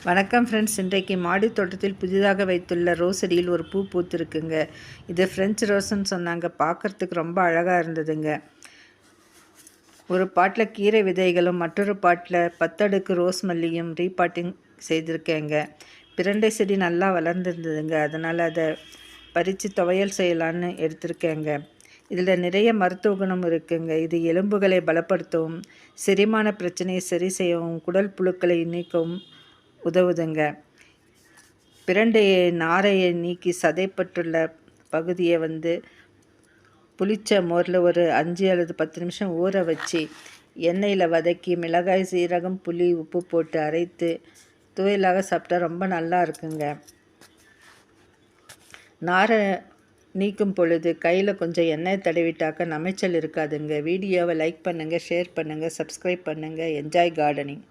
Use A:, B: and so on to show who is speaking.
A: வணக்கம் ஃப்ரெண்ட்ஸ். இன்றைக்கு மாடி தோட்டத்தில் புதிதாக வைத்துள்ள ரோஸ் செடியில் ஒரு பூ பூத்திருக்குங்க. இது ஃப்ரெஞ்ச் ரோஸ்ன்னு சொன்னாங்க. பார்க்குறதுக்கு ரொம்ப அழகாக இருந்ததுங்க. ஒரு பாட்டில் கீரை விதைகளும் மற்றொரு பாட்டில் 10 அடுக்கு ரோஸ் மல்லியும் ரீபாட்டிங் செய்திருக்கேங்க. பிரண்டை செடி நல்லா வளர்ந்துருந்ததுங்க. அதனால் அதை பறித்து துவையல் செய்யலான்னு எடுத்திருக்கேங்க. இதில் நிறைய மருத்துவ குணம் இருக்குங்க. இது எலும்புகளை பலப்படுத்தவும், செரிமான பிரச்சனையை சரி செய்யவும், குடல் புழுக்களை நீக்கவும் உதவுதுங்க. பிரண்டையை நாரையை நீக்கி சதைப்பட்டுள்ள பகுதியை புளிச்ச மோரில் ஒரு 5 அல்லது 10 நிமிஷம் ஊற வச்சு எண்ணெயில் வதக்கி மிளகாய், சீரகம், புளி, உப்பு போட்டு அரைத்து துவையலாக சாப்பிட்டா ரொம்ப நல்லா இருக்குங்க. நாரை நீக்கும் பொழுது கையில் கொஞ்சம் எண்ணெய் தடவிட்டாக்க நமைச்சல் இருக்காதுங்க. வீடியோவை லைக் பண்ணுங்கள், ஷேர் பண்ணுங்கள், சப்ஸ்கிரைப் பண்ணுங்கள். Enjoy gardening.